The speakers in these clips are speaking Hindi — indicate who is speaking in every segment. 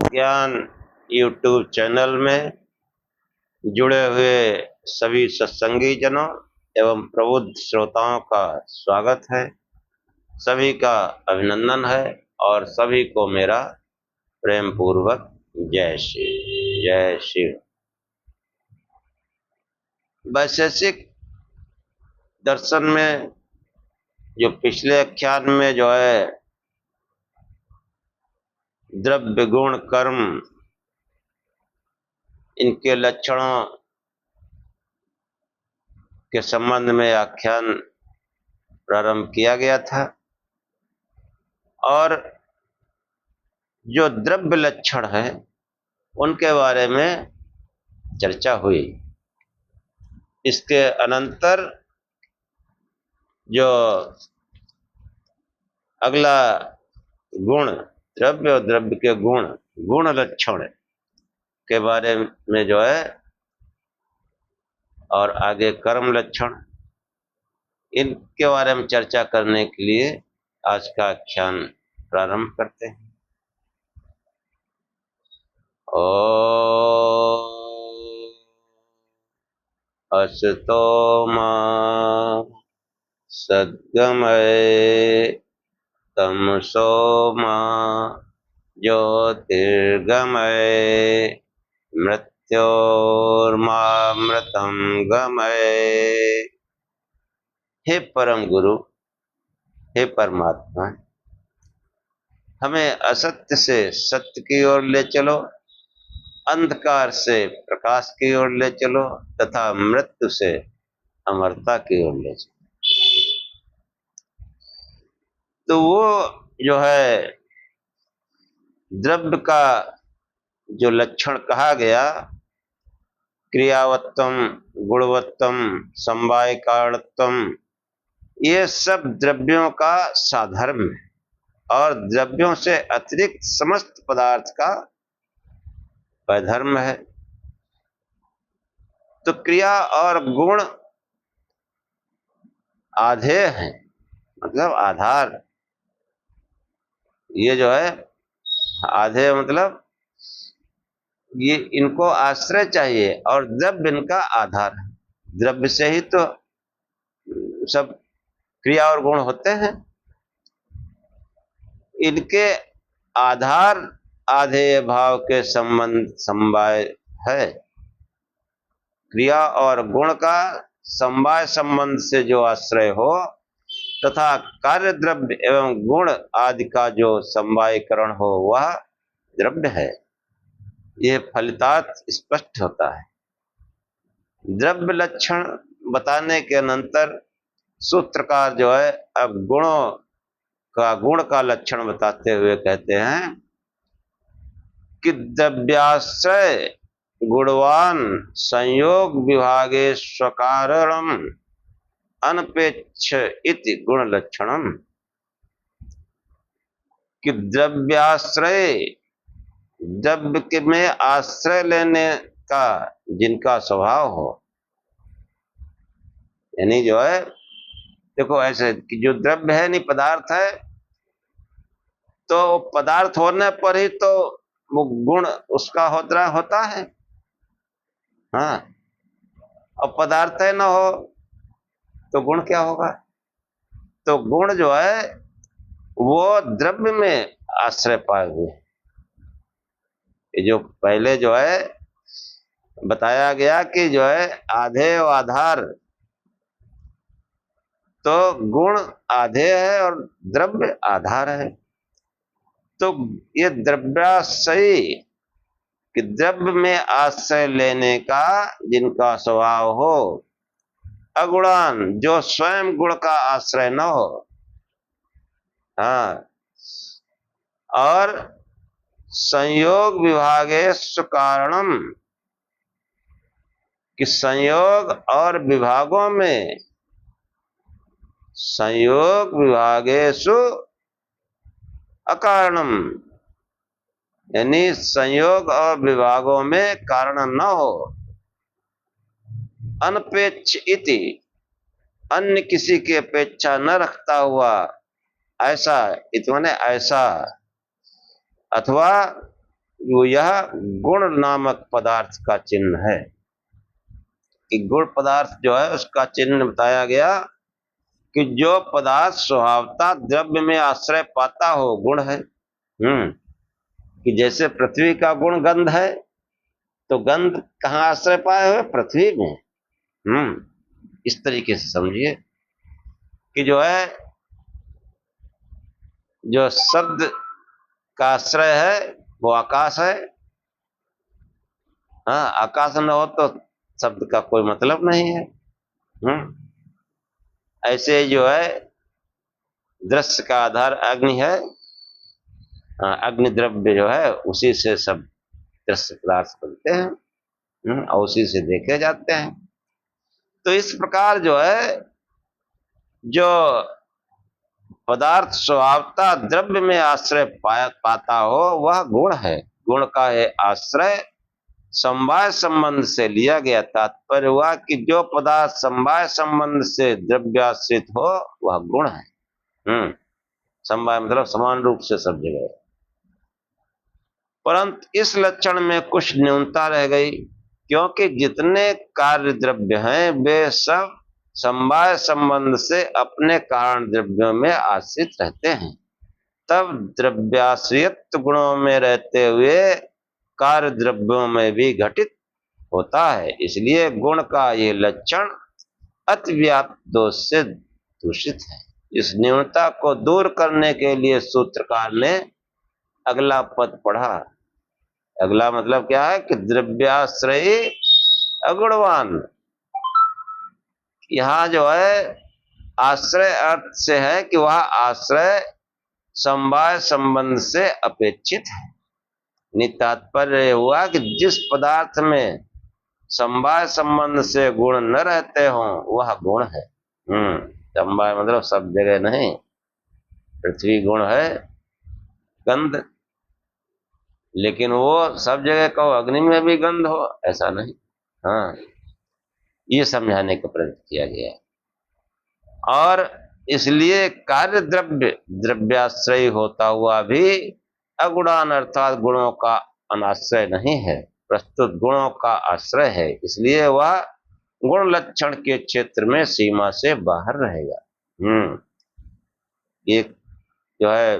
Speaker 1: ज्ञान यूट्यूब चैनल में जुड़े हुए सभी सत्संगी जनों एवं प्रबुद्ध श्रोताओं का स्वागत है। सभी का अभिनंदन है और सभी को मेरा प्रेम पूर्वक जय श्री जय श्री। वैशेषिक दर्शन में जो पिछले आख्यान में जो है द्रव्य गुण कर्म इनके लक्षणों के संबंध में आख्यान प्रारंभ किया गया था और जो द्रव्य लक्षण है उनके बारे में चर्चा हुई। इसके अनंतर जो अगला गुण द्रव्य और द्रव्य के गुण लक्षण के बारे में जो है और आगे कर्म लक्षण, इनके बारे में चर्चा करने के लिए आज का आख्यान प्रारंभ करते हैं। असतो मा सद्गमय तमसो मा ज्योतिर्गमय मृत्योर्मामृतं गमय। हे परम गुरु, हे परमात्मा, हमें असत्य से सत्य की ओर ले चलो, अंधकार से प्रकाश की ओर ले चलो तथा मृत्यु से अमरता की ओर ले चलो। तो वो जो है द्रव्य का जो लक्षण कहा गया, क्रियावत्तम, गुणवत्तम, समवाय कारणत्वम, ये सब द्रव्यों का साधर्म है और द्रव्यों से अतिरिक्त समस्त पदार्थ का वैधर्म है। तो क्रिया और गुण आधेय हैं, मतलब आधार। ये जो है आधेय मतलब ये इनको आश्रय चाहिए और द्रव्य इनका आधार है। द्रव्य से ही तो सब क्रिया और गुण होते हैं। इनके आधार आधेय भाव के संबंध समवाय है। क्रिया और गुण का समवाय संबंध से जो आश्रय हो तथा कार्य द्रव्य एवं गुण आदि का जो समवायीकरण हो वह द्रव्य है। यह फलितार्थ स्पष्ट होता है। द्रव्य लक्षण बताने के अनंतर सूत्रकार जो है अब गुण का लक्षण बताते हुए कहते हैं कि द्रव्याश्रय गुणवान संयोग विभागे स्वकारणम अनपेक्ष इति गुण लक्षणम। कि द्रव्याश्रय, द्रव्य में आश्रय लेने का जिनका स्वभाव हो, यानी जो है देखो ऐसे कि जो द्रव्य है नहीं पदार्थ है, तो पदार्थ होने पर ही तो वो गुण उसका होता है। हाँ, और पदार्थ है ना हो तो गुण क्या होगा? तो गुण जो है वो द्रव्य में आश्रय पाए हुए। ये जो पहले जो है बताया गया कि जो है आधेय और आधार, तो गुण आधेय है और द्रव्य आधार है। तो ये द्रव्याश्रय कि द्रव्य में आश्रय लेने का जिनका स्वभाव हो, अगुणान जो स्वयं गुण का आश्रय न हो, हाँ, और संयोग विभागे कारणम कि संयोग और विभागों में, संयोग विभागेषु अकारणम, यानी संयोग और विभागों में कारण न हो। अनपेक्ष इति, अन्य किसी की अपेक्षा न रखता हुआ, ऐसा इतने ऐसा, अथवा वो यह गुण नामक पदार्थ का चिन्ह है कि गुण पदार्थ जो है उसका चिन्ह बताया गया कि जो पदार्थ स्वभावतः द्रव्य में आश्रय पाता हो गुण है। कि जैसे पृथ्वी का गुण गंध है, तो गंध कहाँ आश्रय पाए हुए? पृथ्वी में। इस तरीके से समझिए कि जो है जो शब्द का आश्रय है वो आकाश है। हाँ, आकाश न हो तो शब्द का कोई मतलब नहीं है। ऐसे जो है दृश्य का आधार अग्नि है। अग्नि द्रव्य जो है उसी से सब दृश्य पदार्थ बनते हैं और उसी से देखे जाते हैं। तो इस प्रकार जो है जो पदार्थ स्वभावतः द्रव्य में आश्रय पाता हो वह गुण है। गुण का है आश्रय समवाय संबंध से लिया गया। तात्पर्य हुआ कि जो पदार्थ समवाय संबंध से द्रव्याश्रित हो वह गुण है। समवाय मतलब समान रूप से सब जगह। परंतु इस लक्षण में कुछ न्यूनता रह गई, क्योंकि जितने कार्य द्रव्य हैं वे सब समवाय संबंध से अपने कारण द्रव्यों में आश्रित रहते हैं। तब द्रव्याश्रित गुणों में रहते हुए कार्य द्रव्यों में भी घटित होता है। इसलिए गुण का ये लक्षण अतिव्याप्त दोष से दूषित है। इस न्यूनता को दूर करने के लिए सूत्रकार ने अगला पद पढ़ा। अगला मतलब क्या है कि द्रव्याश्रयी अगुणवान। यहां जो है आश्रय अर्थ से है कि वह आश्रय समवाय संबंध से अपेक्षित है। तात्पर्य हुआ कि जिस पदार्थ में समवाय संबंध से गुण न रहते हों वह गुण है। समवाय मतलब सब जगह नहीं। पृथ्वी गुण है गंध, लेकिन वो सब जगह कहो अग्नि में भी गंध हो ऐसा नहीं। ये समझाने का प्रयत्न किया गया है। और इसलिए कार्य द्रव्य द्रव्याश्रय होता हुआ भी अगुणान अर्थात गुणों का अनाश्रय नहीं है, प्रस्तुत गुणों का आश्रय है। इसलिए वह गुण लक्षण के क्षेत्र में सीमा से बाहर रहेगा। एक जो है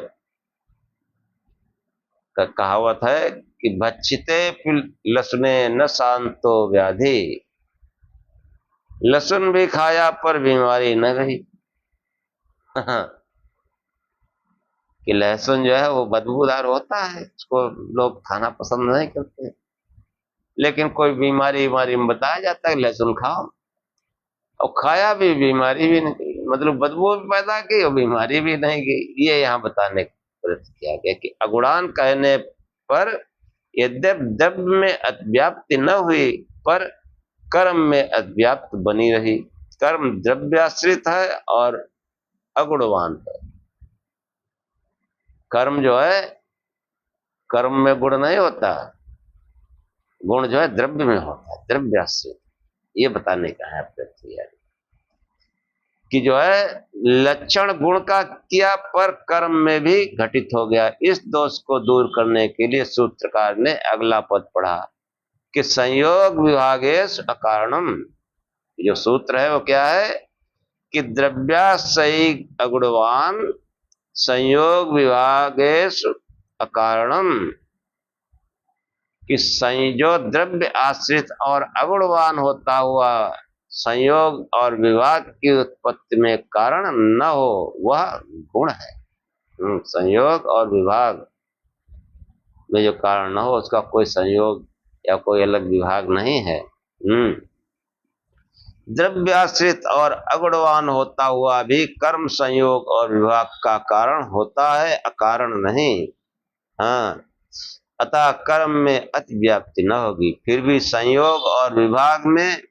Speaker 1: कहावत है कि भक्षिते लसुने न शांतो व्याधि। लहसुन भी खाया पर बीमारी न गई। कि लहसुन जो है वो बदबूदार होता है, उसको लोग खाना पसंद नहीं करते, लेकिन कोई बीमारी में बताया जाता है लहसुन खाओ, और खाया भी बीमारी भी नहीं, मतलब बदबू भी पैदा की और बीमारी भी नहीं गई। ये यहाँ बताने का प्रयत्न किया गया कि अगुणान कहने पर यद्यप द्रव्य में अव्याप्ति न हुई पर कर्म में अव्याप्त बनी रही। कर्म द्रव्याश्रित है और अगुणवान है। कर्म जो है कर्म में गुण नहीं होता, गुण जो है द्रव्य में होता है, द्रव्याश्रित। ये बताने का है प्रयत्न कि जो है लक्षण गुण का किया पर कर्म में भी घटित हो गया। इस दोष को दूर करने के लिए सूत्रकार ने अगला पद पढ़ा कि संयोग विभागेश अकारणम। जो सूत्र है वो क्या है कि द्रव्याश्रयी अगुणवान संयोग विभागेश अकारणम। कि जो द्रव्य आश्रित और अगुणवान होता हुआ संयोग और विभाग की उत्पत्ति में कारण न हो वह गुण है। संयोग और विभाग में जो कारण न हो उसका कोई संयोग या कोई अलग विभाग नहीं है। द्रव्याश्रित और अगुणवान होता हुआ भी कर्म संयोग और विभाग का कारण होता है, अकारण नहीं। अतः कर्म में अति व्याप्ति न होगी। फिर भी संयोग और विभाग में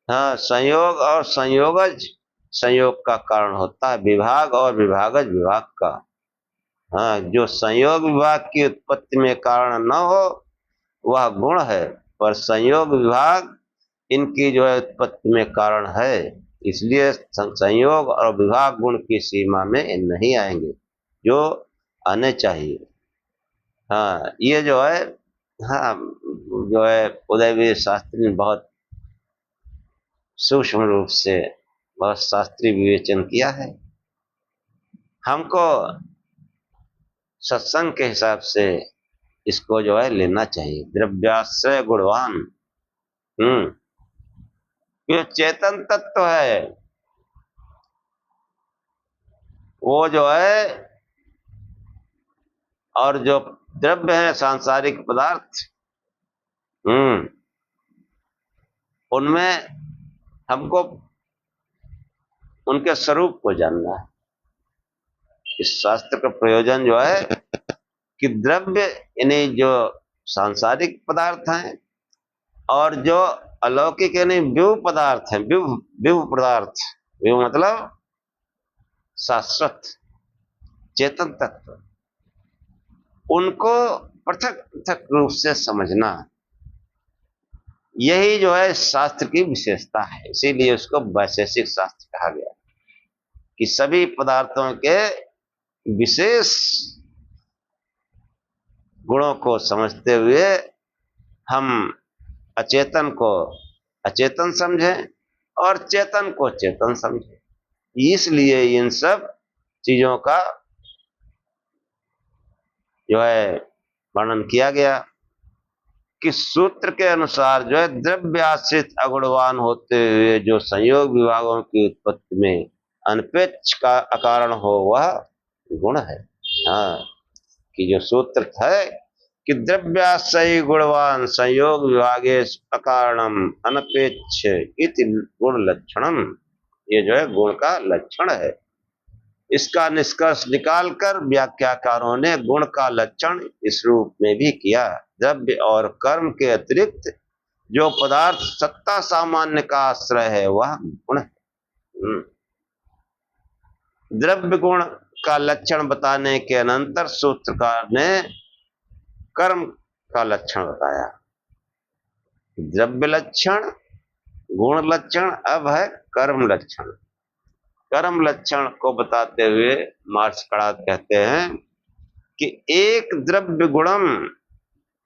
Speaker 1: संयोग और संयोगज संयोग का कारण होता है, विभाग और विभागज विभाग का। जो संयोग विभाग की उत्पत्ति में कारण न हो वह गुण है, पर संयोग विभाग इनकी जो है उत्पत्ति में कारण है। इसलिए संयोग और विभाग गुण की सीमा में नहीं आएंगे जो आने चाहिए। हाँ ये जो है, हाँ जो है उदयवीर शास्त्री ने बहुत सूक्ष्म रूप से, बहुत शास्त्रीय विवेचन किया है। हमको सत्संग के हिसाब से इसको जो है लेना चाहिए। द्रव्याश्रय गुणवान, ये चेतन तत्व है, वो जो है, और जो द्रव्य है सांसारिक पदार्थ, उनमें हमको उनके स्वरूप को जानना है। इस शास्त्र का प्रयोजन जो है कि द्रव्य यानी जो सांसारिक पदार्थ हैं, और जो अलौकिक यानी विभु पदार्थ हैं, विभु पदार्थ, विभु मतलब शाश्वत चेतन तत्व, उनको पृथक पृथक रूप से समझना, यही जो है शास्त्र की विशेषता है। इसीलिए उसको वैशेषिक शास्त्र कहा गया, कि सभी पदार्थों के विशेष गुणों को समझते हुए हम अचेतन को अचेतन समझें और चेतन को चेतन समझें। इसलिए इन सब चीजों का जो है वर्णन किया गया कि सूत्र के अनुसार जो है द्रव्याश्रित अगुणवान होते हुए जो संयोग विभागों की उत्पत्ति में अनपेक्ष का अकारण हो, वह गुण है। हाँ, कि जो सूत्र है कि द्रव्याश्रय गुणवान संयोग विभागे अकारणम अनपेक्ष इति गुण लक्षणम, ये जो है गुण का लक्षण है। इसका निष्कर्ष निकालकर व्याख्याकारों ने गुण का लक्षण इस रूप में भी किया। द्रव्य और कर्म के अतिरिक्त जो पदार्थ सत्ता सामान्य का आश्रय है, वह गुण है। द्रव्य गुण का लक्षण बताने के अनंतर सूत्रकार ने कर्म का लक्षण बताया। द्रव्य लक्षण, गुण लक्षण, अब है कर्म लक्षण। कर्म लक्षण को बताते हुए मार्क्सवादी कहते हैं कि एक द्रव्य गुणम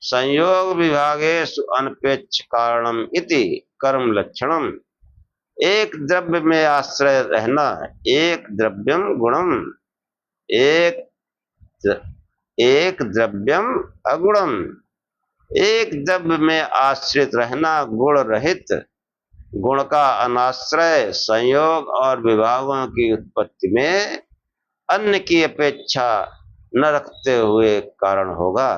Speaker 1: संयोग विभागेषु अनपेक्ष कारणम इति कर्म लक्षणम। एक द्रव्य में आश्रय रहना, एक द्रव्यम गुणम, एक द्रव्यम अगुणम, एक द्रव्य में आश्रित रहना गुण रहित, गुण का अनाश्रय संयोग और विभागों की उत्पत्ति में अन्य की अपेक्षा न रखते हुए कारण होगा,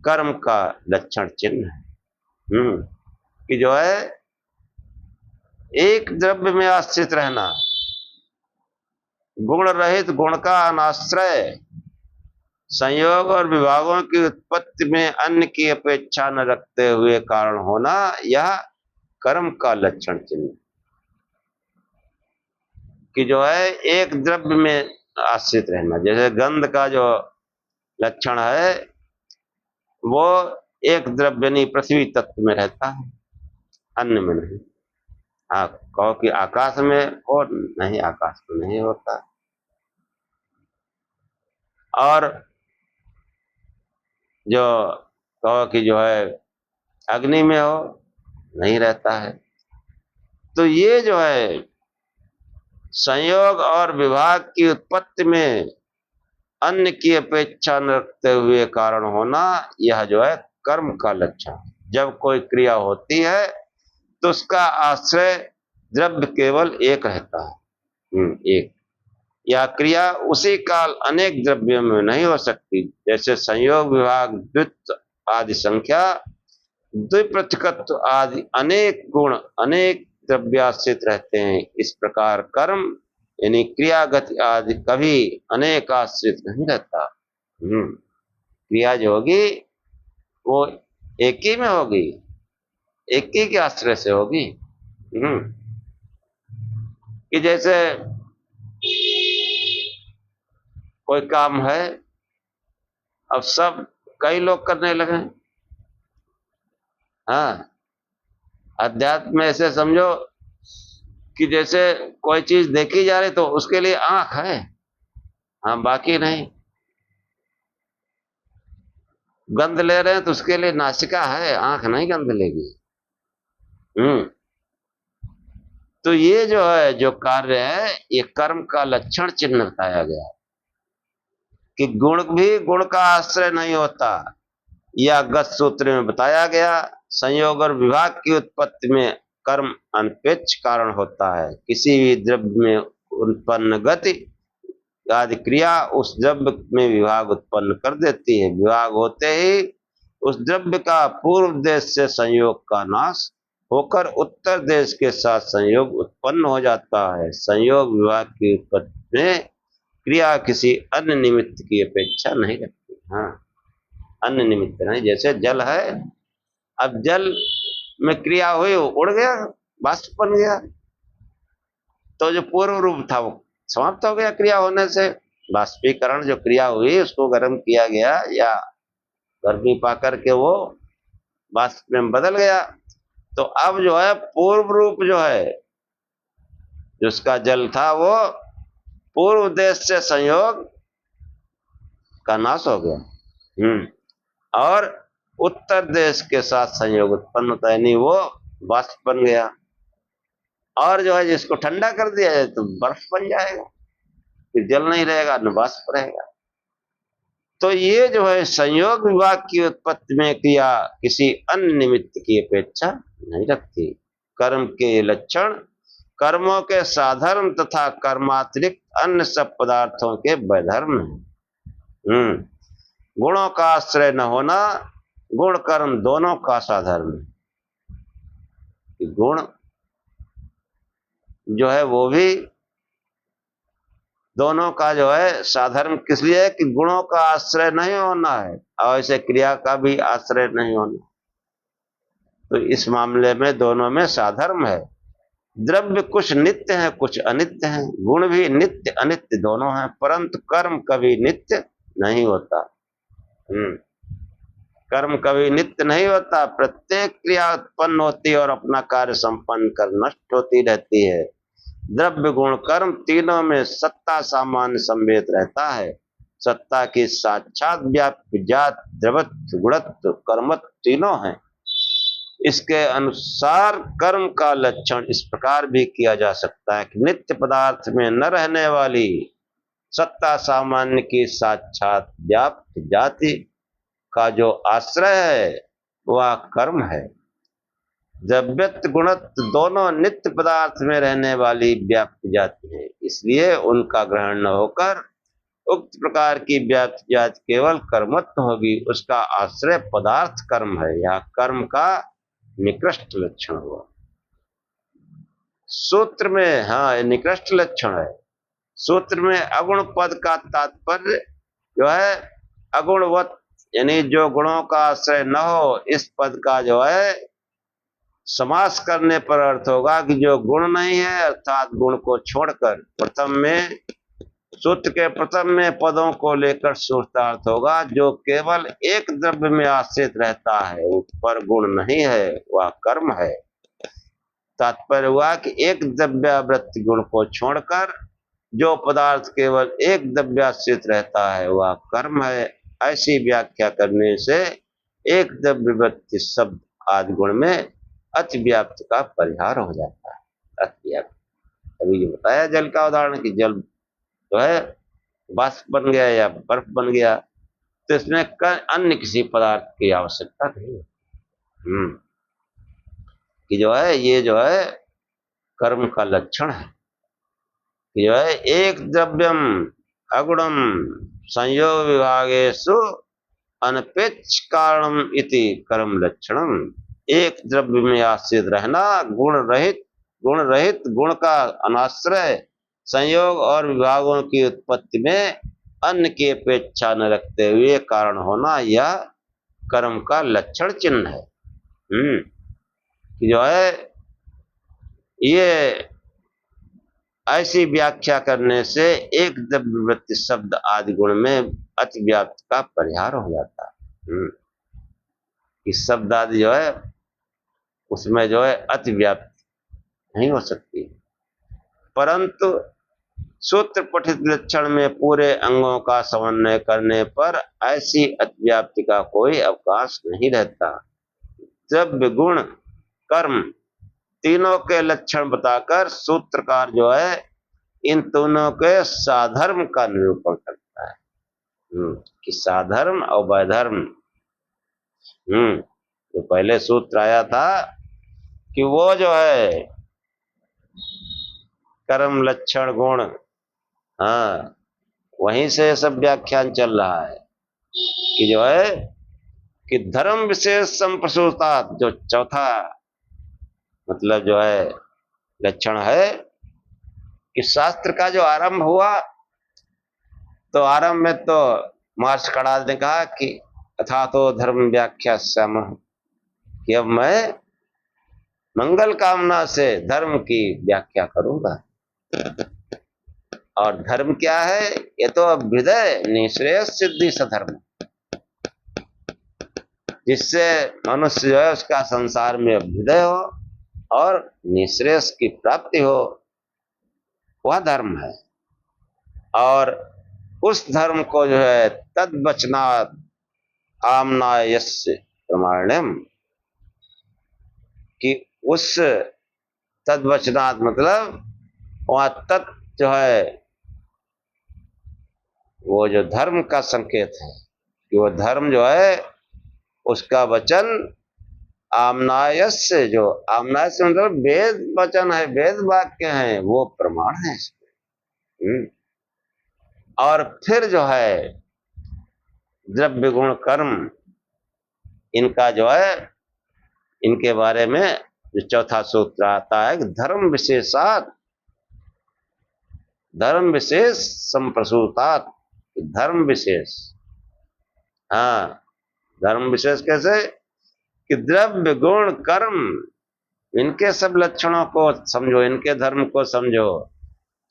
Speaker 1: कर्म का लक्षण चिन्ह है। कि जो है एक द्रव्य में आश्रित रहना, गुण रहित, गुण का अनाश्रय, संयोग और विभागों की उत्पत्ति में अन्य की अपेक्षा न रखते हुए कारण होना, यह कर्म का लक्षण चिन्ह। कि जो है एक द्रव्य में आश्रित रहना, जैसे गंध का जो लक्षण है वो एक द्रव्य नहीं पृथ्वी तत्व में रहता है, अन्य में नहीं। हाँ, कहो कि आकाश में हो, नहीं, आकाश में नहीं होता। और जो कहो कि जो है अग्नि में हो, नहीं रहता है। तो ये जो है संयोग और विभाग की उत्पत्ति में अन्य की अपेक्षा न रखते हुए कारण होना, यह जो है कर्म का लक्षण। जब कोई क्रिया होती है तो उसका आश्रय द्रव्य केवल एक रहता है, एक, या क्रिया उसी काल अनेक द्रव्यों में नहीं हो सकती। जैसे संयोग विभाग द्वित्व आदि संख्या, द्विपृथकत्व आदि अनेक गुण अनेक द्रव्याश्रित रहते हैं, इस प्रकार कर्म यानी क्रिया गति आदि कभी अनेक आश्रित नहीं रहता। क्रिया जो होगी वो एक ही में होगी, एक ही के आश्रय से होगी। कि जैसे कोई काम है, अब सब कई लोग करने लगे। हाँ, अध्यात्म में ऐसे समझो कि जैसे कोई चीज देखी जा रही तो उसके लिए आंख है, हाँ, बाकी नहीं। गंध ले रहे हैं तो उसके लिए नासिका है, आंख नहीं गंध लेगी। हम्म। तो ये जो है जो कार्य है ये कर्म का लक्षण चिन्ह बताया गया कि गुण भी गुण का आश्रय नहीं होता। यह गत सूत्र में बताया गया। संयोग और विभाग की उत्पत्ति में कर्म अनपेक्ष कारण होता है। किसी भी द्रव्य में उत्पन्न गति आदि क्रिया उस द्रव्य में विभाग उत्पन्न कर देती है। विभाग होते ही उस द्रव्य का पूर्व देश से संयोग का नाश होकर उत्तर देश के साथ संयोग उत्पन्न हो जाता है। संयोग विभाग की उत्पत्ति में क्रिया किसी अन्य निमित्त की अपेक्षा नहीं रखती। हाँ, अन्य निमित्त नहीं। जैसे जल है, अब जल में क्रिया हुई, उड़ गया, वाष्प बन गया, तो जो पूर्व रूप था वो समाप्त हो गया क्रिया होने से। बाष्पीकरण जो क्रिया हुई उसको गर्म किया गया या गर्मी पाकर के वो वाष्प में बदल गया। तो अब जो है पूर्व रूप जो है जिसका जल था वो पूर्व देश से संयोग का नाश हो गया। और उत्तर देश के साथ संयोग उत्पन्न होता है, यानी वो वाष्प बन गया। और जो है जिसको ठंडा कर दिया जाए तो बर्फ बन जाएगा, फिर जल नहीं रहेगा न वाष्प रहेगा। तो ये जो है संयोग विभाग की उत्पत्ति में क्रिया किसी अन्य निमित्त की अपेक्षा नहीं रखती। कर्म के लक्षण कर्मों के साधर्म तथा कर्मातिरिक्त अन्य सब पदार्थों के वैधर्म है। गुणों का आश्रय न होना गुण कर्म दोनों का साधर्म है। गुण जो है वो भी दोनों का जो है साधर्म किस लिए है कि गुणों का आश्रय नहीं होना है और ऐसे क्रिया का भी आश्रय नहीं होना। तो इस मामले में दोनों में साधर्म है। द्रव्य कुछ नित्य है कुछ अनित्य है। गुण भी नित्य अनित्य दोनों हैं, परंतु कर्म कभी नित्य नहीं होता। कर्म कभी नित्य नहीं होता। प्रत्येक क्रिया उत्पन्न होती है और अपना कार्य संपन्न कर नष्ट होती रहती है। द्रव्य गुण कर्म तीनों में सत्ता सामान्य संवेद रहता है। सत्ता की साक्षात व्याप्य जात द्रवत्व गुणत्व कर्मत्व तीनों हैं। इसके अनुसार कर्म का लक्षण इस प्रकार भी किया जा सकता है कि नित्य पदार्थ में न रहने वाली सत्ता सामान्य की साक्षात व्याप्त जाति का जो आश्रय है वह कर्म है। द्रव्यत्व गुणत्व दोनों नित्य पदार्थ में रहने वाली व्याप्त जाति है, इसलिए उनका ग्रहण न होकर उक्त प्रकार की व्याप्त जाति केवल कर्मत्व होगी। उसका आश्रय पदार्थ कर्म है। यह कर्म का निकृष्ट लक्षण हुआ। सूत्र में हाँ निकृष्ट लक्षण है। सूत्र में अगुण पद का तात्पर्य जो है अगुणवत, यानी जो गुणों का आश्रय न हो, इस पद का जो है समास करने पर अर्थ होगा कि जो गुण नहीं है, अर्थात गुण को छोड़कर। प्रथम में सूत्र के प्रथम में पदों को लेकर सूत्रार्थ होगा जो केवल एक द्रव्य में आश्रित रहता है, उस पर गुण नहीं है, वह कर्म है। तात्पर्य हुआ कि एक द्रव्यावृत्ति गुण को छोड़कर जो पदार्थ केवल एक द्रव्याश्रित रहता है वह कर्म है। ऐसी व्याख्या करने से एक द्रव्यवृत्ति शब्द आदि गुण में अति व्याप्त का परिहार हो जाता है। अति व्याप्त अभी ये बताया जल का उदाहरण कि जल जो है वाष्प बन गया या बर्फ बन गया, तो इसमें अन्य किसी पदार्थ की आवश्यकता नहीं है। कि जो है ये जो है कर्म का लक्षण है कि जो है एक द्रव्यम अगुणम संयोग विभागेषु अनपेक्ष कारणम इति कर्म लक्षणम। एक द्रव्य में आश्रित रहना, गुण रहित गुण का अनाश्रय, संयोग और विभागों की उत्पत्ति में अन्य की अपेक्षा न रखते हुए कारण होना, यह कर्म का लक्षण चिन्ह है। जो है ये ऐसी व्याख्या करने से एक द्रव्यवृत्ति शब्द आदि गुण में अति व्याप्त का परिहार हो जाता है। इस शब्द आदि जो है उसमें जो है अति व्याप्त नहीं हो सकती, परंतु सूत्र पठित लक्षण में पूरे अंगों का समन्वय करने पर ऐसी अतिव्याप्ति का कोई अवकाश नहीं रहता। द्रव्य गुण कर्म तीनों के लक्षण बताकर सूत्रकार जो है इन तीनों के साधर्म का निरूपण करता है कि साधर्म और वैधर्म। जो पहले सूत्र आया था कि वो जो है कर्म लक्षण गुण, हाँ, वहीं से सब व्याख्यान चल रहा है कि जो है कि धर्म विशेष संप्रसूता, जो चौथा मतलब जो है लक्षण है कि शास्त्र का जो आरंभ हुआ तो आरंभ में तो महर्षि कणाद ने कहा कि अथा तो धर्म व्याख्या श्याम, कि अब मैं मंगल कामना से धर्म की व्याख्या करूंगा। और धर्म क्या है? ये तो अभ्युदय निःश्रेयस सिद्धि सधर्म, जिससे मनुष्य जो है उसका संसार में अभ्युदय हो और निःश्रेयस की प्राप्ति हो, वह धर्म है। और उस धर्म को जो है तद वचनात् आमनायस्य प्रमाण्यम, कि उस तद वचनात् मतलब वहां तत् जो है वो जो धर्म का संकेत है कि वो धर्म जो है उसका वचन आमनायस्य, जो आमनायस्य मतलब वेद वचन है, वेद वाक्य है, वो प्रमाण है इसमें। और फिर जो है द्रव्य गुण कर्म, इनका जो है इनके बारे में जो चौथा सूत्र आता है धर्म विशेषात, धर्म विशेष संप्रसूतात, धर्म विशेष, हाँ, धर्म विशेष कैसे कि द्रव्य गुण कर्म इनके सब लक्षणों को समझो, इनके धर्म को समझो।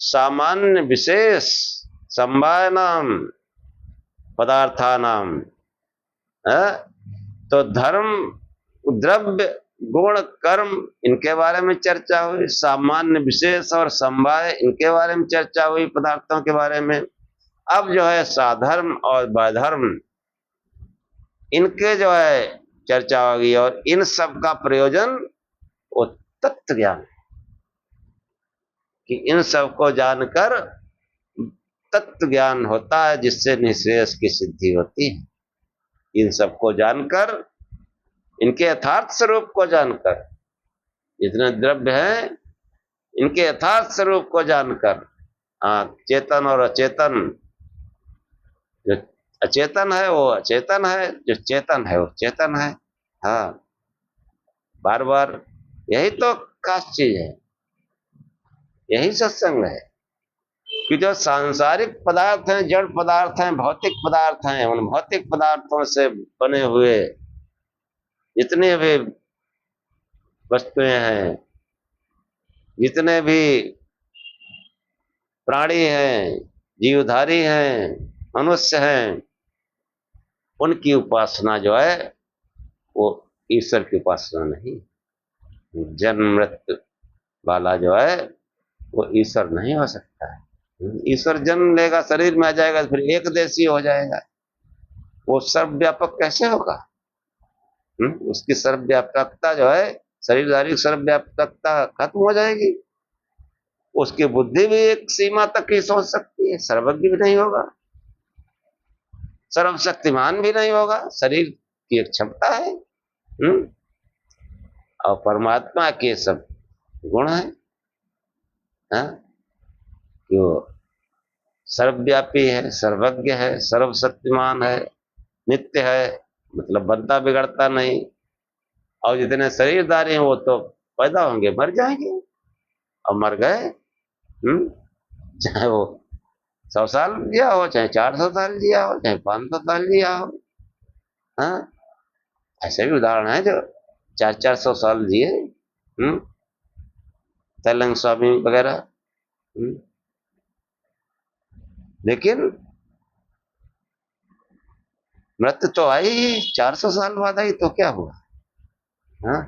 Speaker 1: सामान्य विशेष संवायनाम पदार्थानाम, तो धर्म द्रव्य गुण कर्म इनके बारे में चर्चा हुई, सामान्य विशेष और समवाय इनके बारे में चर्चा हुई पदार्थों के बारे में। अब जो है साधर्म और वैधर्म इनके जो है चर्चा होगी, और इन सब का प्रयोजन वो तत्व ज्ञान, कि इन सब को जानकर तत्व ज्ञान होता है जिससे निःश्रेयस की सिद्धि होती है। इन सब को जानकर, इनके यथार्थ स्वरूप को जानकर, जितने द्रव्य हैं इनके यथार्थ स्वरूप को जानकर, चेतन और अचेतन, जो अचेतन है वो अचेतन है, जो चेतन है वो चेतन है। हाँ, बार बार यही तो खास चीज है, यही सत्संग है कि जो सांसारिक पदार्थ हैं, जड़ पदार्थ हैं, भौतिक पदार्थ हैं, उन भौतिक पदार्थों से बने हुए जितने भी वस्तुएं हैं, जितने भी प्राणी हैं, जीवधारी हैं, मनुष्य हैं, उनकी उपासना जो है वो ईश्वर की उपासना नहीं, जन्म मृत्यु वाला जो है वो ईश्वर नहीं हो सकता है। ईश्वर जन्म लेगा, शरीर में आ जाएगा, फिर एक देशी हो जाएगा, वो सर्वव्यापक कैसे होगा? उसकी सर्वव्यापकता जो है, शरीरधारी सर्वव्यापकता खत्म हो जाएगी। उसकी बुद्धि भी एक सीमा तक ही सोच सकती है, सर्वज्ञ भी नहीं होगा, सर्वशक्तिमान भी नहीं होगा। शरीर की एक क्षमता है, और परमात्मा के सब गुण है, जो सर्वव्यापी है, सर्वज्ञ है, सर्वशक्तिमान है, नित्य है, मतलब बनता बिगड़ता नहीं। और जितने शरीरधारी हैं वो तो पैदा होंगे, मर जाएंगे, और मर गए, चाहे वो 100 साल जिया हो, चाहे 400 साल जिया हो, चाहे 500 साल जिया हो। हाँ, ऐसे भी उदाहरण है जो 400 साल जिए, तैलंग स्वामी वगैरह। लेकिन मृत्यु तो आई ही, 400 साल बाद आई, तो क्या हुआ? हाँ,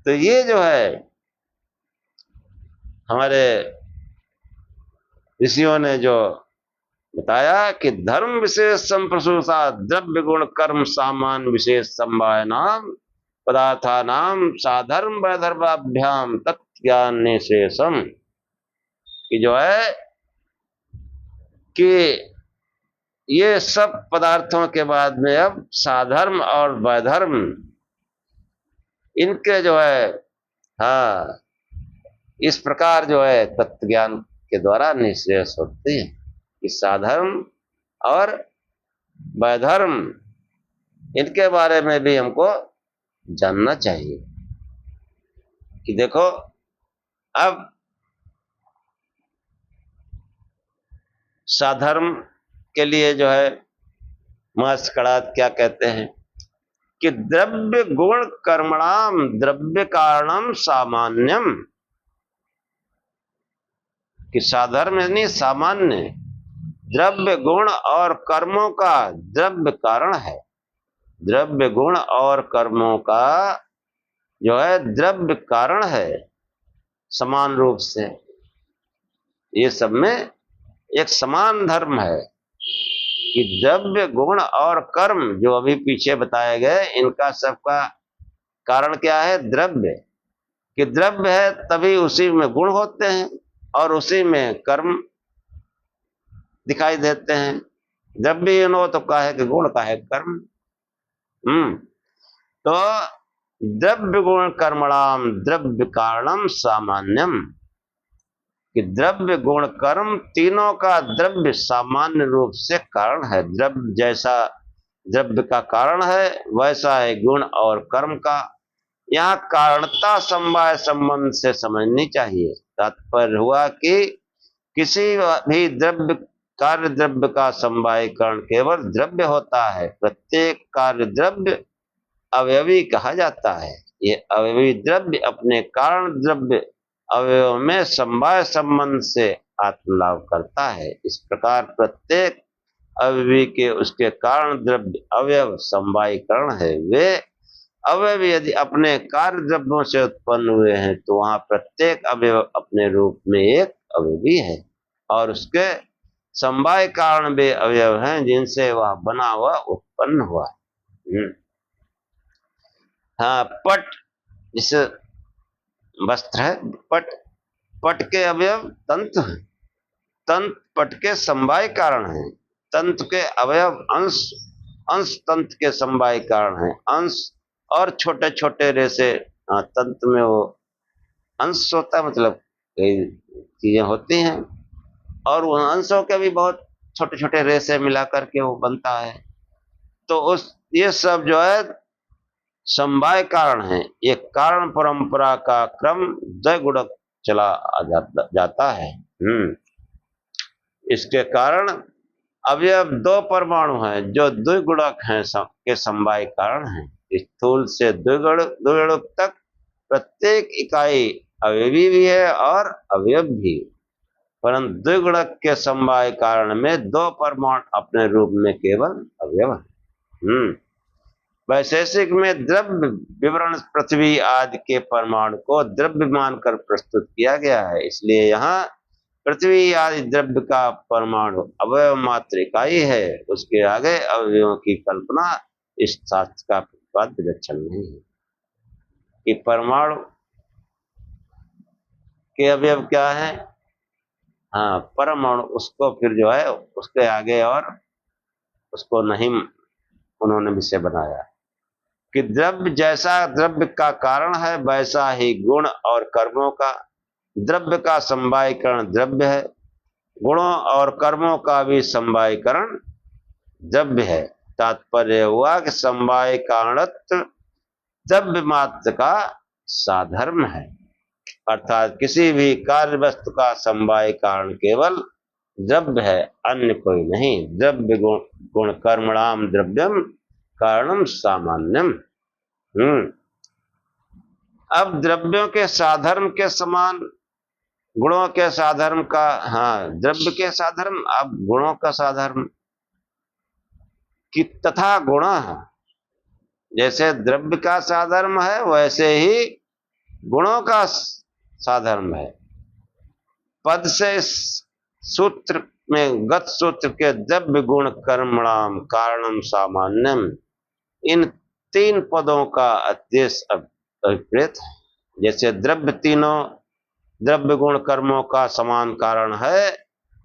Speaker 1: तो ये जो है हमारे ऋषियों ने जो बताया कि धर्म विशेष संप्रसूता द्रव्य गुण कर्म सामान विशेष समवाय नाम पदार्था नाम साधर्म वैधर्माभ्याम तत्ज्ञान निशेषम, कि जो है कि ये सब पदार्थों के बाद में अब साधर्म और वैधर्म इनके जो है, हाँ, इस प्रकार जो है तत्व ज्ञान के द्वारा निश्रेयस होती है कि साधर्म और वैधर्म इनके बारे में भी हमको जानना चाहिए। कि देखो अब साधर्म के लिए जो है महर्षि क्या कहते हैं कि द्रव्य गुण कर्मणाम द्रव्य कारणम सामान्यम, कि साधर्म यानी सामान्य द्रव्य गुण और कर्मों का द्रव्य कारण है। द्रव्य गुण और कर्मों का जो है द्रव्य कारण है समान रूप से, ये सब में एक समान धर्म है कि द्रव्य गुण और कर्म जो अभी पीछे बताए गए इनका सबका कारण क्या है? द्रव्य। कि द्रव्य है तभी उसी में गुण होते हैं और उसी में कर्म दिखाई देते हैं। द्रव्य हो तो काहे के गुण, काहे कर्म। तो द्रव्य गुण कर्मणाम द्रव्य कारणम सामान्यम, कि द्रव्य गुण कर्म तीनों का द्रव्य सामान्य रूप से कारण है। द्रव्य जैसा द्रव्य का कारण है वैसा है गुण और कर्म का। यहाँ कारणता समवाय संबंध से समझनी चाहिए। तात्पर्य हुआ कि किसी भी द्रव्य कार्य द्रव्य का समवायीकरण केवल द्रव्य होता है। प्रत्येक कार्य द्रव्य अवयवी कहा जाता है। ये अवयवी द्रव्य अपने कारण द्रव्य अवयव में समवाय संबंध से आत्मलाभ करता है। इस प्रकार प्रत्येक अवयवी के उसके कारण द्रव्य अवयव समवायीकरण है। वे अवयव यदि अपने कार्य द्रव्यों से उत्पन्न हुए हैं तो वहां प्रत्येक अवयव अपने रूप में एक अवयवी है और उसके समवाय कारण वे अवयव हैं जिनसे वह बना हुआ उत्पन्न हुआ। हाँ, पट जिसे वस्त्र है, पट, पट के अवयव तंतु हैं, तंतु पट के समवाय कारण हैं, तंतु के अवयव अंश, अंश तंतु के समवाय कारण हैं। अंश और छोटे छोटे रेशे तंतु में वो अंश होता है, मतलब कई चीजें होती हैं और उन अंशों के भी बहुत छोटे छोटे रेशे मिला करके वो बनता है। तो उस ये सब जो है समवाय कारण है। एक कारण परंपरा का क्रम द्विगुणक चला जाता है। इसके कारण अवयव दो परमाणु हैं जो द्विगुणक हैं के समवाय कारण हैं। स्थूल से द्विगुणक तक प्रत्येक इकाई अवयवी भी है और अवयव भी, परंतु द्विगुणक के समवाय कारण में दो परमाणु अपने रूप में केवल अवयव है। वैशेषिक में द्रव्य विवरण पृथ्वी आदि के परमाणु को द्रव्य मानकर प्रस्तुत किया गया है। इसलिए यहाँ पृथ्वी आदि द्रव्य का परमाणु अवयव मात्र इकाई है। उसके आगे अवयवों की कल्पना इस शास्त्र का प्रतिपाद्य लक्षण नहीं है। कि परमाणु के अवयव क्या है? हाँ, परमाणु, उसको फिर जो है उसके आगे और उसको नहीं उन्होंने विषय बनाया कि द्रव्य जैसा द्रव्य का कारण है वैसा ही गुण और कर्मों का द्रव्य का समवायीकरण द्रव्य है। गुणों और कर्मों का भी समवायीकरण द्रव्य है। तात्पर्य हुआ कि समवाय कारणत्व द्रव्य मात्र का साधर्म है, अर्थात किसी भी कार्य वस्तु का समवाय कारण केवल द्रव्य है, अन्य कोई नहीं। द्रव्य गुण कर्मणाम द्रव्यम कारणम सामान्यम। अब द्रव्यों के साधर्म के समान गुणों के साधर्म का, हाँ, द्रव्य के साधर्म, अब गुणों का साधर्म कि तथा गुण, जैसे द्रव्य का साधर्म है वैसे ही गुणों का साधर्म है। पद से इस सूत्र में गत सूत्र के द्रव्य गुण कर्मणाम कारणम सामान्यम, इन तीन पदों का अध्यक्ष अभिप्रेत है। जैसे द्रव्य तीनों द्रव्य गुण कर्मों का समान कारण है,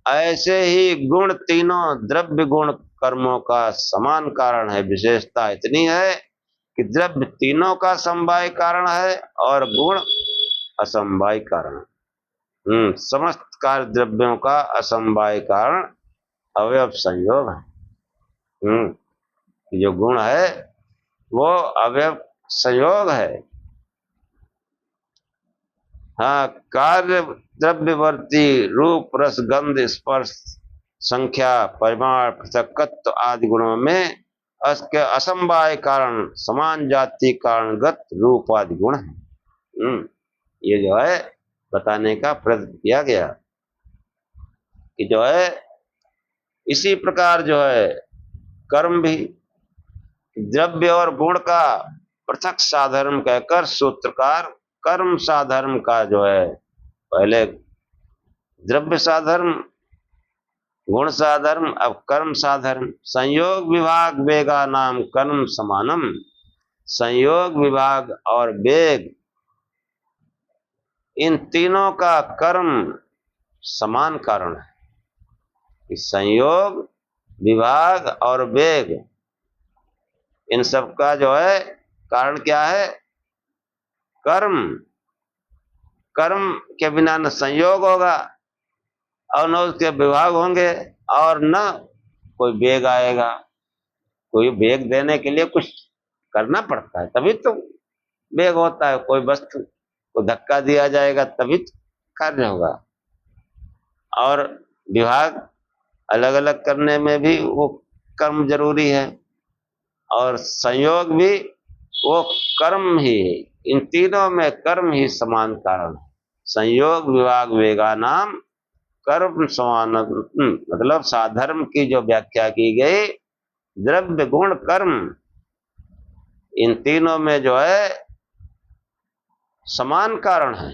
Speaker 1: ऐसे ही गुण तीनों द्रव्य गुण कर्मों का समान कारण है। विशेषता इतनी है कि द्रव्य तीनों का समवाय कारण है और गुण असमवाय कारण। समस्त कार्य द्रव्यों का असमवाय कारण अवयव संयोग है। जो गुण है वो अवयव संयोग है। हाँ, कार्य द्रव्यवर्ती रूप रस गंध स्पर्श संख्या परिमाण पृथकत्व आदि गुणों में उसके असमवाय कारण समान जाति कारणगत रूप आदि गुण है। ये जो है बताने का प्रयत्न किया गया कि जो है इसी प्रकार जो है कर्म भी द्रव्य और गुण का पृथक साधर्म कहकर सूत्रकार कर्म साधर्म का जो है पहले द्रव्य साधर्म गुण साधर्म अब कर्म साधर्म संयोग विभाग वेगा नाम कर्म समानम। संयोग विभाग और वेग इन तीनों का कर्म समान कारण है। संयोग विभाग और वेग इन सब का जो है कारण क्या है? कर्म। कर्म के बिना न संयोग होगा और न उसके विभाग होंगे और न कोई वेग आएगा। कोई वेग देने के लिए कुछ करना पड़ता है तभी तो वेग होता है। कोई वस्तु को धक्का दिया जाएगा तभी तो कार्य होगा। और विभाग अलग अलग करने में भी वो कर्म जरूरी है और संयोग भी वो कर्म ही है। इन तीनों में कर्म ही समान कारण है। संयोग विभाग वेगा नाम कर्म समान, मतलब साधर्म की जो व्याख्या की गई द्रव्य गुण कर्म इन तीनों में जो है समान कारण है।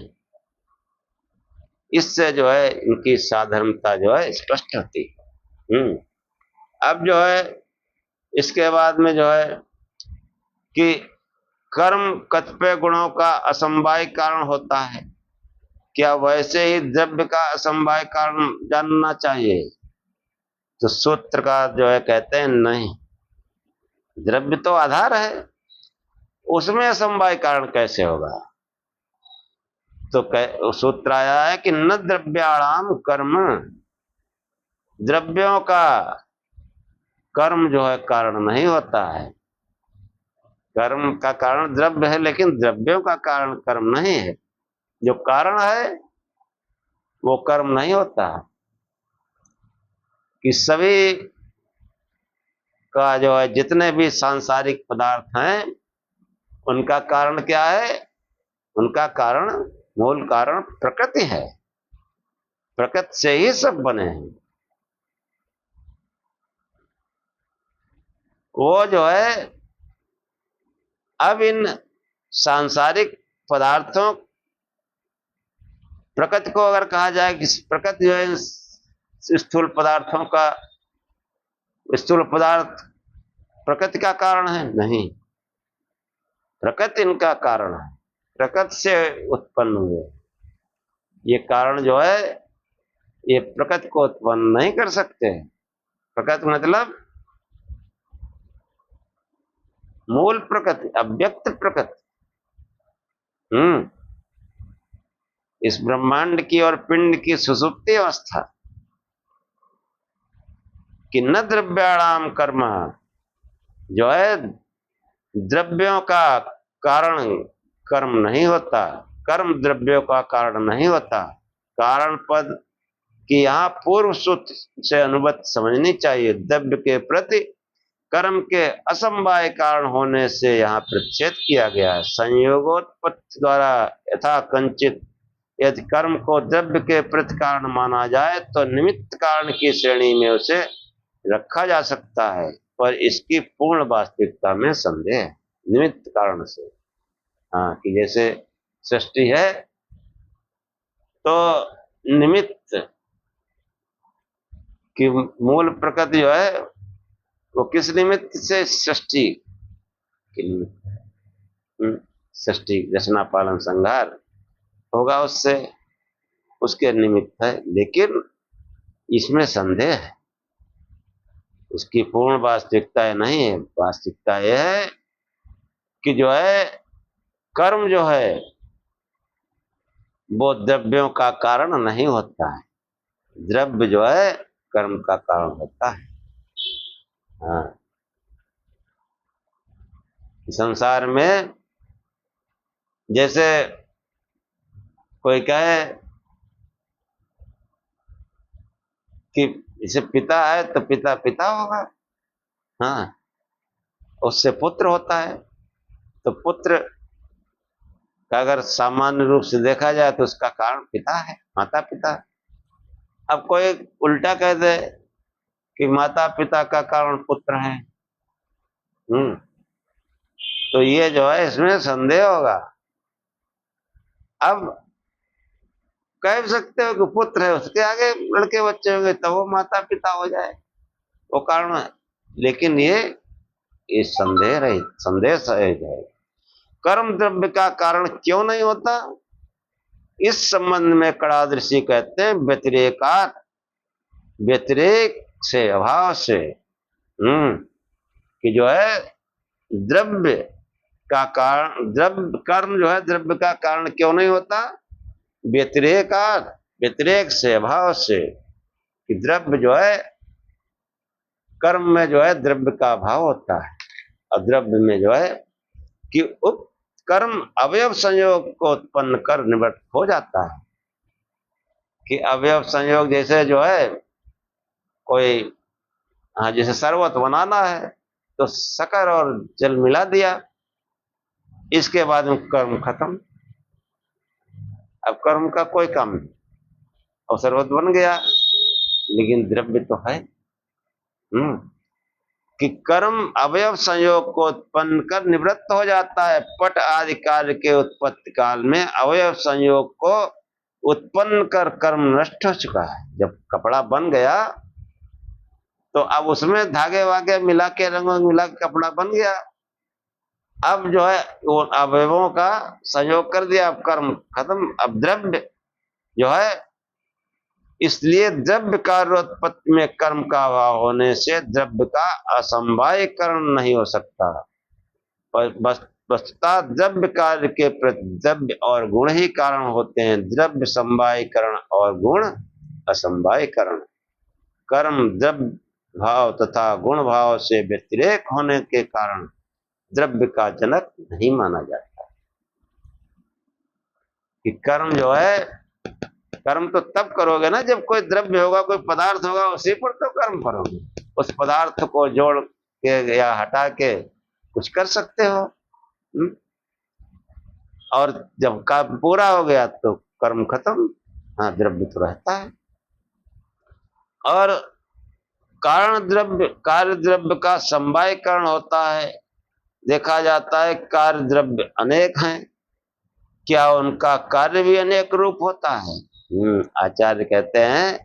Speaker 1: इससे जो है इनकी साधर्मता जो है स्पष्ट होती है। अब जो है इसके बाद में जो है कि कर्म कतिपय गुणों का असमवाय कारण होता है, क्या वैसे ही द्रव्य का असमवाय कारण जानना चाहिए? तो सूत्रकार जो है कहते हैं नहीं, द्रव्य तो आधार है, उसमें असमवाय कारण कैसे होगा? तो सूत्र आया है कि न द्रव्याणाम कर्म, द्रव्यों का कर्म जो है कारण नहीं होता है। कर्म का कारण द्रव्य है लेकिन द्रव्यों का कारण कर्म नहीं है। जो कारण है वो कर्म नहीं होता। कि सभी का जो है जितने भी सांसारिक पदार्थ हैं उनका कारण क्या है? उनका कारण मूल कारण प्रकृति है। प्रकृति से ही सब बने हैं। वो जो है अब इन सांसारिक पदार्थों प्रकृति को अगर कहा जाए कि प्रकृति जो है स्थूल पदार्थों का, स्थूल पदार्थ प्रकृति का कारण है? नहीं, प्रकृति इनका कारण है। प्रकृति से उत्पन्न हुए ये कारण जो है ये प्रकृति को उत्पन्न नहीं कर सकते। प्रकृति मतलब मूल प्रकृति, अव्यक्त प्रकृति। इस ब्रह्मांड की और पिंड की सुसुप्ति अवस्था कि न द्रव्याणाम कर्म, जो है द्रव्यों का कारण कर्म नहीं होता, कर्म द्रव्यों का कारण नहीं होता। कारण पद की यहाँ पूर्व सूत्र से अनुबद्ध समझनी चाहिए। द्रव्य के प्रति कर्म के असमवाय कारण होने से यहाँ प्रच्छेद किया गया है। संयोगोत्पत्ति द्वारा यथा कंचित यदि कर्म को द्रव्य के प्रति कारण माना जाए तो निमित्त कारण की श्रेणी में उसे रखा जा सकता है, पर इसकी पूर्ण वास्तविकता में संदेह है। निमित्त कारण से, हाँ, कि जैसे सृष्टि है तो निमित्त कि मूल प्रकृति जो है वो किस निमित्त से? सृष्टि के निमित्त। सृष्टि रचना पालन संहार होगा उससे, उसके निमित्त है। लेकिन इसमें संदेह है, उसकी पूर्ण वास्तविकता नहीं है। वास्तविकता यह है कि जो है कर्म जो है वो द्रव्यों का कारण नहीं होता है, द्रव्य जो है कर्म का कारण होता है। हाँ, संसार में जैसे कोई कहे कि जैसे पिता है तो पिता पिता होगा, हाँ, उससे पुत्र होता है, तो पुत्र का अगर सामान्य रूप से देखा जाए तो उसका कारण पिता है, माता पिता। अब कोई उल्टा कह दे कि माता पिता का कारण पुत्र है, तो ये जो है इसमें संदेह होगा। अब कह भी सकते हो कि पुत्र है, उसके आगे लड़के बच्चे होंगे तो वो माता पिता हो जाए, वो कारण है। लेकिन ये संदेह रही, संदेह सहित है। कर्म द्रव्य का कारण क्यों नहीं होता? इस संबंध में कड़ाद ऋषि कहते हैं व्यतिरेकात, व्यतिरेक से, अभाव से, कि जो है द्रव्य का कारण, द्रव्य कर्म जो है द्रव्य का कारण क्यों नहीं होता? व्यतिरेकात, व्यतिरेक से, अभाव से, कि द्रव्य जो है कर्म में जो है द्रव्य का अभाव होता है, और द्रव्य में जो है कि कर्म अवयव संयोग को उत्पन्न कर निवृत्त हो जाता है। कि अवयव संयोग जैसे जो है कोई, हाँ, जैसे शरबत बनाना है तो शक्कर और जल मिला दिया, इसके बाद में कर्म खत्म। अब कर्म का कोई काम नहीं, और शरबत बन गया, लेकिन द्रव्य तो है। कि कर्म अवयव संयोग को उत्पन्न कर निवृत्त हो जाता है। पट आदि कार्य के उत्पत्ति काल में अवयव संयोग को उत्पन्न कर कर्म नष्ट हो चुका है। जब कपड़ा बन गया तो अब उसमें धागे वागे मिला के, रंग मिला के कपड़ा बन गया। अब जो है वो अवयवों का संयोग कर दिया, अब कर्म खत्म। अब द्रव्य जो है, इसलिए द्रव्य कार्योत्पत्ति में कर्म का अभाव होने से द्रव्य का असंवायकरण नहीं हो सकता। वस्तुतः द्रव्य कार्य के प्रति द्रव्य और गुण ही कारण होते हैं। द्रव्य संवायकरण और गुण असंवायकरण। कर्म द्रव्य भाव तथा गुण भाव से व्यतिरेक होने के कारण द्रव्य का जनक नहीं माना जाता। कि कर्म जो है, कर्म तो तब करोगे ना जब कोई द्रव्य होगा, कोई पदार्थ होगा, उसी पर तो कर्म करोगे। उस पदार्थ को जोड़ के या हटा के कुछ कर सकते हो। और जब काम पूरा हो गया तो कर्म खत्म। हाँ, द्रव्य तो रहता है। और कारण द्रव्य, कार्य द्रव्य का समवायकरण होता है। देखा जाता है कार्य द्रव्य अनेक हैं, क्या उनका कार्य भी अनेक रूप होता है? आचार्य कहते हैं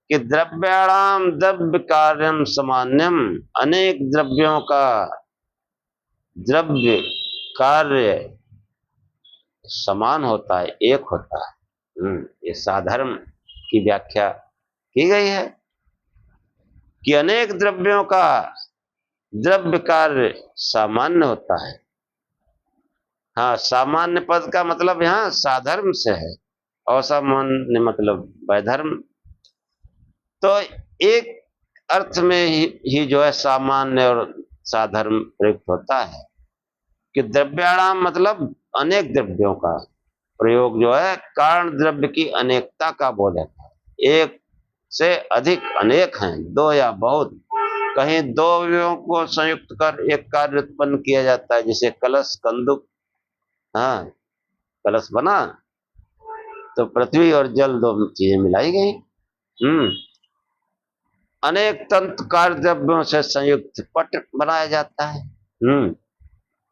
Speaker 1: कि द्रव्याणाम द्रव्य कार्यम सामान्यम। अनेक द्रव्यों का द्रव्य कार्य समान होता है, एक होता है। ये साधर्म की व्याख्या की गई है कि अनेक द्रव्यों का द्रव्य कार्य सामान्य होता है। हाँ, सामान्य पद का मतलब यहाँ साधर्म से है, असामान्य मतलब वैधर्म। तो एक अर्थ में ही जो है सामान्य और साधर्म प्रयुक्त होता है कि द्रव्याणाम मतलब अनेक द्रव्यों का प्रयोग जो है कारण द्रव्य की अनेकता का बोधक है। एक से अधिक अनेक हैं, दो या बहुत। कहीं दो अवयवों को संयुक्त कर एक कार्य उत्पन्न किया जाता है, जैसे कलश कंदुक। हाँ, कलश बना तो पृथ्वी और जल दो चीजें मिलाई गई। अनेक तंत्र कार्य द्रव्यों से संयुक्त पट बनाया जाता है।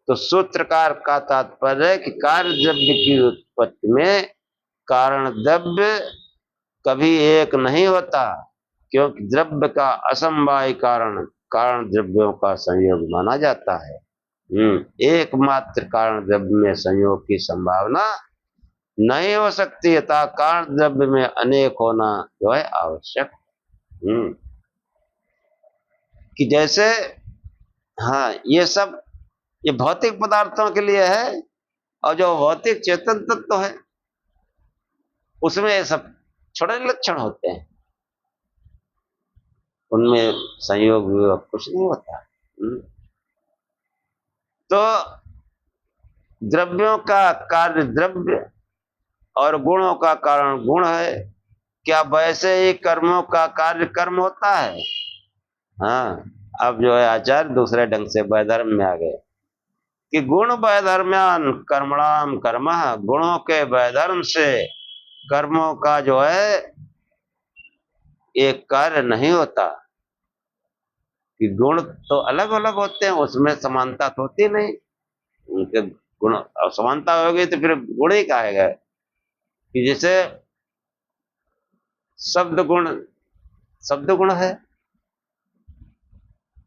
Speaker 1: तो सूत्रकार का तात्पर्य है कि कार्य द्रव्य की उत्पत्ति में कारण द्रव्य कभी एक नहीं होता, क्योंकि द्रव्य का असमवाय कारण कारण द्रव्यों का संयोग माना जाता है। एकमात्र कारण द्रव्य में संयोग की संभावना नहीं हो सकती, अतः कारण द्रव्य में अनेक होना जो है आवश्यक। कि जैसे, हाँ, ये भौतिक पदार्थों के लिए है, और जो भौतिक चेतन तत्व है उसमें ये सब छोटे लक्षण होते हैं, उनमें संयोग वियोग कुछ नहीं होता। तो द्रव्यों का कार्य द्रव्य और गुणों का कारण गुण है। क्या वैसे ही कर्मों का कार्य कर्म होता है? हाँ, अब जो है आचार्य दूसरे ढंग से वैधर्म में आ गए कि गुण वैधर्म्यान कर्मणाम कर्मः, गुणों के वैधर्म से कर्मों का जो है एक कार्य नहीं होता। कि गुण तो अलग अलग होते हैं, उसमें समानता तो होती नहीं। उनके गुण समानता होगी तो फिर गुण ही कहेगा। कि जैसे शब्द गुण है,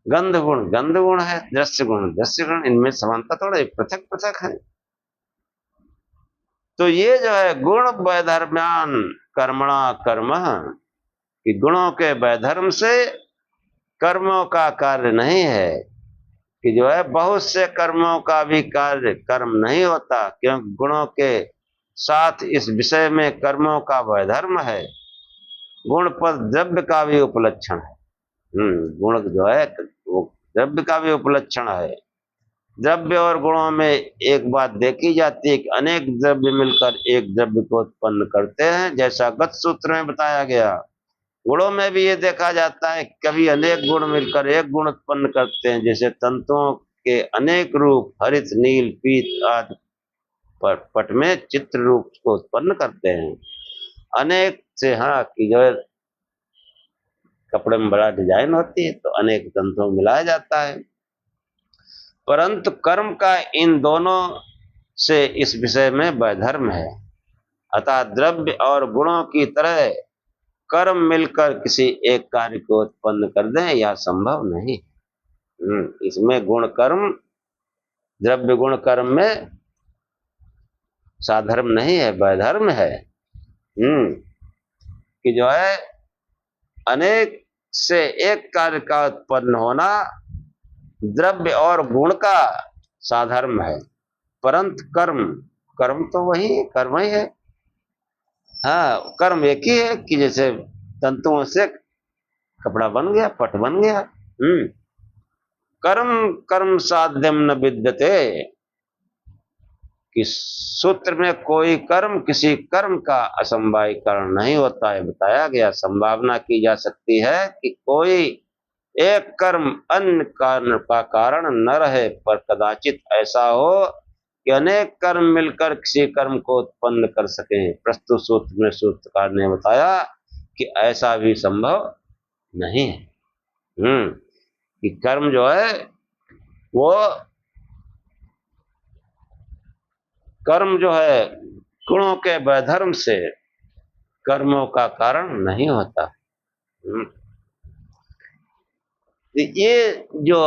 Speaker 1: गंध गुण है, दृश्य गुण, इनमें समानता थोड़ा पृथक पृथक है। तो ये जो है गुण वैधर्म्यान कर्मणा कर्म, कि गुणों के वैधर्म से कर्मों का कार्य नहीं है। कि जो है बहुत से कर्मों का भी कार्य कर्म नहीं होता, क्योंकि गुणों के साथ इस विषय में कर्मों का वैधर्म है। गुण पद द्रव्य का भी उपलक्षण है। गुण जो है वो द्रव्य का भी उपलक्षण है। द्रव्य और गुणों में एक बात देखी जाती है कि अनेक द्रव्य मिलकर एक द्रव्य को उत्पन्न करते हैं, जैसा गत सूत्र में बताया गया। गुणों में भी ये देखा जाता है, कभी अनेक गुण मिलकर एक गुण उत्पन्न करते हैं, जैसे तंतुओं के अनेक रूप हरित नील पीत आदि पट में चित्र रूप को उत्पन्न करते हैं। अनेक से, हाँ, कि जो कपड़े में बड़ा डिजाइन होती है तो अनेक तंतुओं मिलाया जाता है। परंतु कर्म का इन दोनों से इस विषय में वैधर्म है। अतः द्रव्य और गुणों की तरह कर्म मिलकर किसी एक कार्य को उत्पन्न कर दें यह संभव नहीं। इसमें गुण कर्म, द्रव्य गुण कर्म में साधर्म नहीं है, वैधर्म है। कि जो है अनेक से एक कार्य का उत्पन्न होना द्रव्य और गुण का साधर्म है, परंतु कर्म तो वही कर्म ही है। हाँ, कर्म एक ही है, कि जैसे तंतुओं से कपड़ा बन गया, पट बन गया। कर्म साध्यम न विद्यते, कि सूत्र में कोई कर्म किसी कर्म का असमवाय कारण नहीं होता है। बताया गया संभावना की जा सकती है कि कोई एक कर्म अन्य कारण का कारण न रहे, पर कदाचित ऐसा हो कि अनेक कर्म मिलकर किसी कर्म को उत्पन्न कर सके। प्रस्तुत सूत्र में सूत्रकार ने बताया कि ऐसा भी संभव नहीं है। कि कर्म जो है वो कर्म जो है गुणों के वैधर्म से कर्मों का कारण नहीं होता। ये जो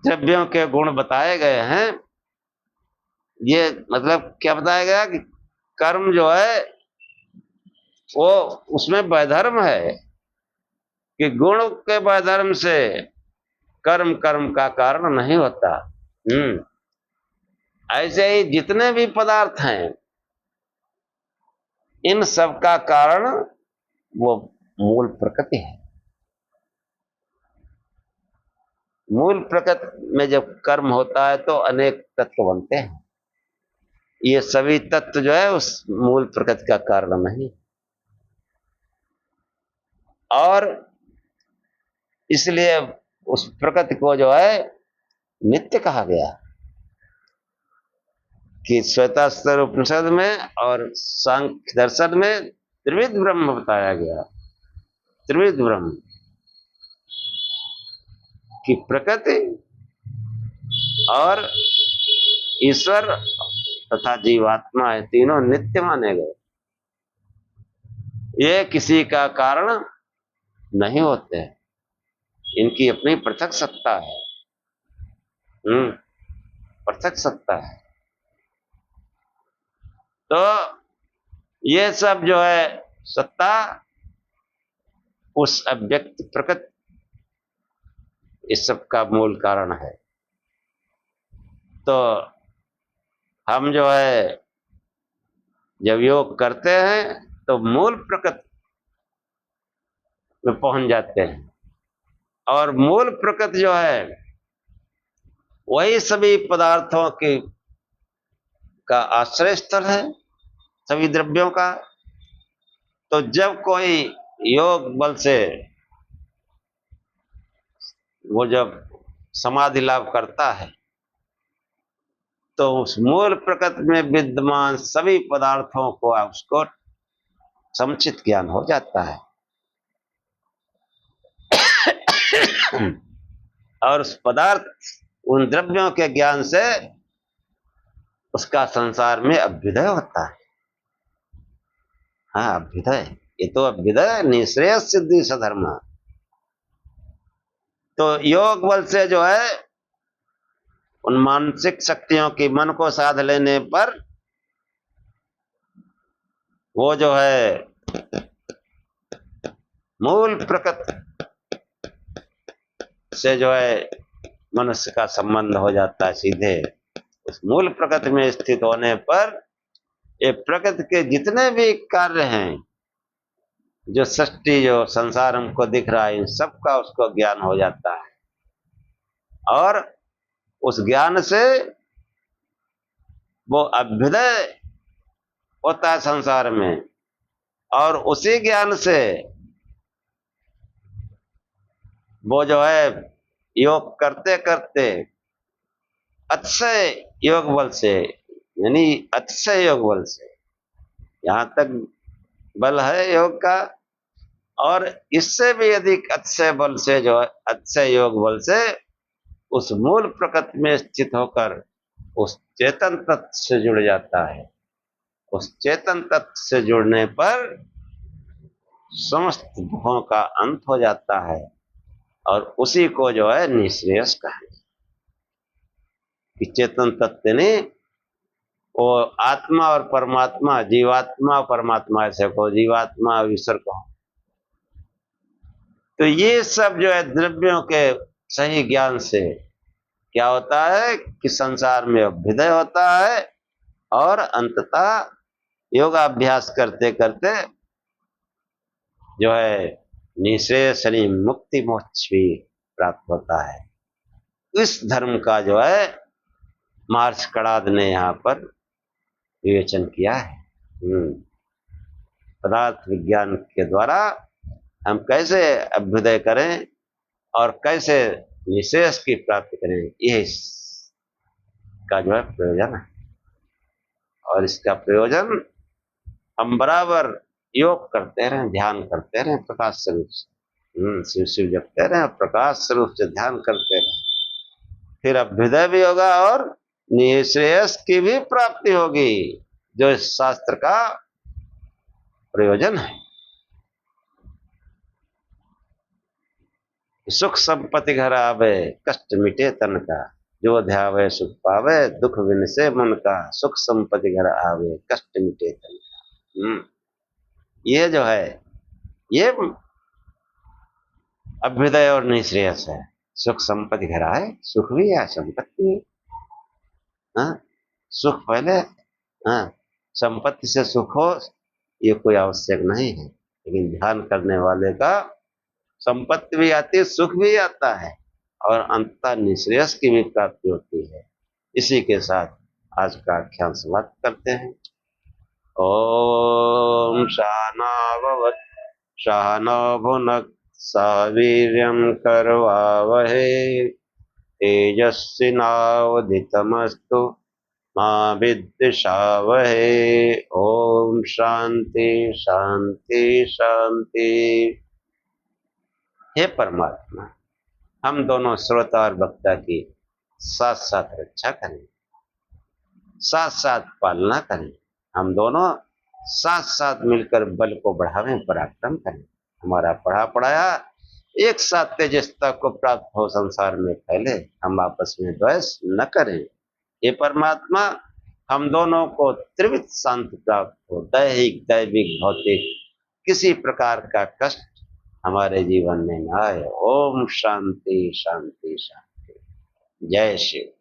Speaker 1: द्रव्यों के गुण बताए गए हैं, ये मतलब क्या बताया गया कि कर्म जो है वो उसमें वैधर्म है, कि गुण के वैधर्म से कर्म का कारण नहीं होता। ऐसे ही जितने भी पदार्थ हैं इन सब का कारण वो मूल प्रकृति है। मूल प्रकृति में जब कर्म होता है तो अनेक तत्व बनते हैं। ये सभी तत्व जो है उस मूल प्रकृति का कारण नहीं, और इसलिए उस प्रकृति को जो है नित्य कहा गया। कि श्वेतास्त्र उपनिषद में और सांख्य दर्शन में त्रिविध ब्रह्म बताया गया। त्रिविध ब्रह्म की प्रकृति और ईश्वर तथा जीवात्मा है, तीनों नित्य माने गए। ये किसी का कारण नहीं होते, इनकी अपनी पृथक सत्ता है। पृथक सत्ता है। तो ये सब जो है सत्ता उस अव्यक्त प्रकृति इस सब का मूल कारण है। तो हम जो है जब योग करते हैं तो मूल प्रकृति में पहुंच जाते हैं, और मूल प्रकृति जो है वही सभी पदार्थों की का आश्रय स्थल है, सभी द्रव्यों का। तो जब कोई योग बल से वो जब समाधि लाभ करता है तो उस मूल प्रकृति में विद्यमान सभी पदार्थों को उसको समुचित ज्ञान हो जाता है। और उस पदार्थ उन द्रव्यों के ज्ञान से उसका संसार में अभ्युदय होता है। हाँ, अभ्युदय, ये तो अभ्युदय निःश्रेयस सिद्धि सधर्म। तो योग बल से जो है उन मानसिक शक्तियों की मन को साध लेने पर वो जो है मूल प्रकृति से जो है मनुष्य का संबंध हो जाता है सीधे। उस मूल प्रकृति में स्थित होने पर ये प्रकृति के जितने भी कार्य हैं, जो सृष्टि जो संसार हमको दिख रहा है, इन सब का उसको ज्ञान हो जाता है। और उस ज्ञान से वो अभ्युदय होता है संसार में, और उसी ज्ञान से वो जो है योग करते करते अतिशय योग बल से, यानी अतिशय योग बल से, यहां तक बल है योग का, और इससे भी अधिक अतिशय बल से जो है अतिशय योग बल से उस मूल प्रकृति में स्थित होकर उस चेतन तत्व से जुड़ जाता है। उस चेतन तत्व से जुड़ने पर समस्त दुखों का अंत हो जाता है, और उसी को जो है निःश्रेयस कहें कि चेतन तत्व ने वो आत्मा और परमात्मा, जीवात्मा और परमात्मा ऐसे को, जीवात्मा और ईश्वर को। तो ये सब जो है द्रव्यों के सही ज्ञान से क्या होता है कि संसार में अभ्युदय होता है, और अंततः योगाभ्यास करते करते जो है निःश्रेयस यानी मुक्ति मोक्ष भी प्राप्त होता है। इस धर्म का जो है महर्षि कणाद ने यहाँ पर विवेचन किया है। पदार्थ विज्ञान के द्वारा हम कैसे अभ्युदय करें और कैसे निःश्रेयस की प्राप्ति करें, ये इसका जो है प्रयोजन है। और इसका प्रयोजन हम बराबर योग करते रहें, ध्यान करते रहें प्रकाश स्वरूप से, शिव शिव जपते रहें, प्रकाश स्वरूप से ध्यान करते रहें, फिर अभ्युदय भी होगा और निःश्रेयस की भी प्राप्ति होगी, जो इस शास्त्र का प्रयोजन है। सुख संपत्ति घर आवे, कष्ट मिटे तन का, जो ध्यावे सुख पावे, दुख विनसे मन का। सुख संपत्ति घर आवे, कष्ट मिटे तन का। ये जो है ये अभ्युदय और निःश्रेयस है। सुख संपत्ति घर आए, सुख भी है संपत्ति भी। हाँ, सुख पहले, हाँ, संपत्ति से सुख हो ये कोई आवश्यक नहीं है, लेकिन ध्यान करने वाले का संपत्ति भी आती है, सुख भी आता है, और अंततः निःश्रेयस की भी प्राप्ति होती है। इसी के साथ आज का आख्यान समाप्त करते हैं। ओम सहनाववतु सहनौ भुनक्तु सह वीर्यं करवावहै तेजस्विनावधीतमस्तु मा विद्विषावहै। ओम शांति शांति शांति। हे परमात्मा, हम दोनों श्रोता और वक्ता की साथ साथ रक्षा करें, साथ साथ पालना करें। हम दोनों साथ साथ मिलकर बल को बढ़ावें, पराक्रम करें। हमारा पढ़ा पढ़ाया एक साथ तेजस्ता को प्राप्त हो, संसार में फैले। हम आपस में द्वेष न करें। ये परमात्मा हम दोनों को त्रिविध शांति प्राप्त हो, दैहिक दैविक भौतिक किसी प्रकार का कष्ट हमारे जीवन में न आए। ओम शांति शांति शांति। जय शिव।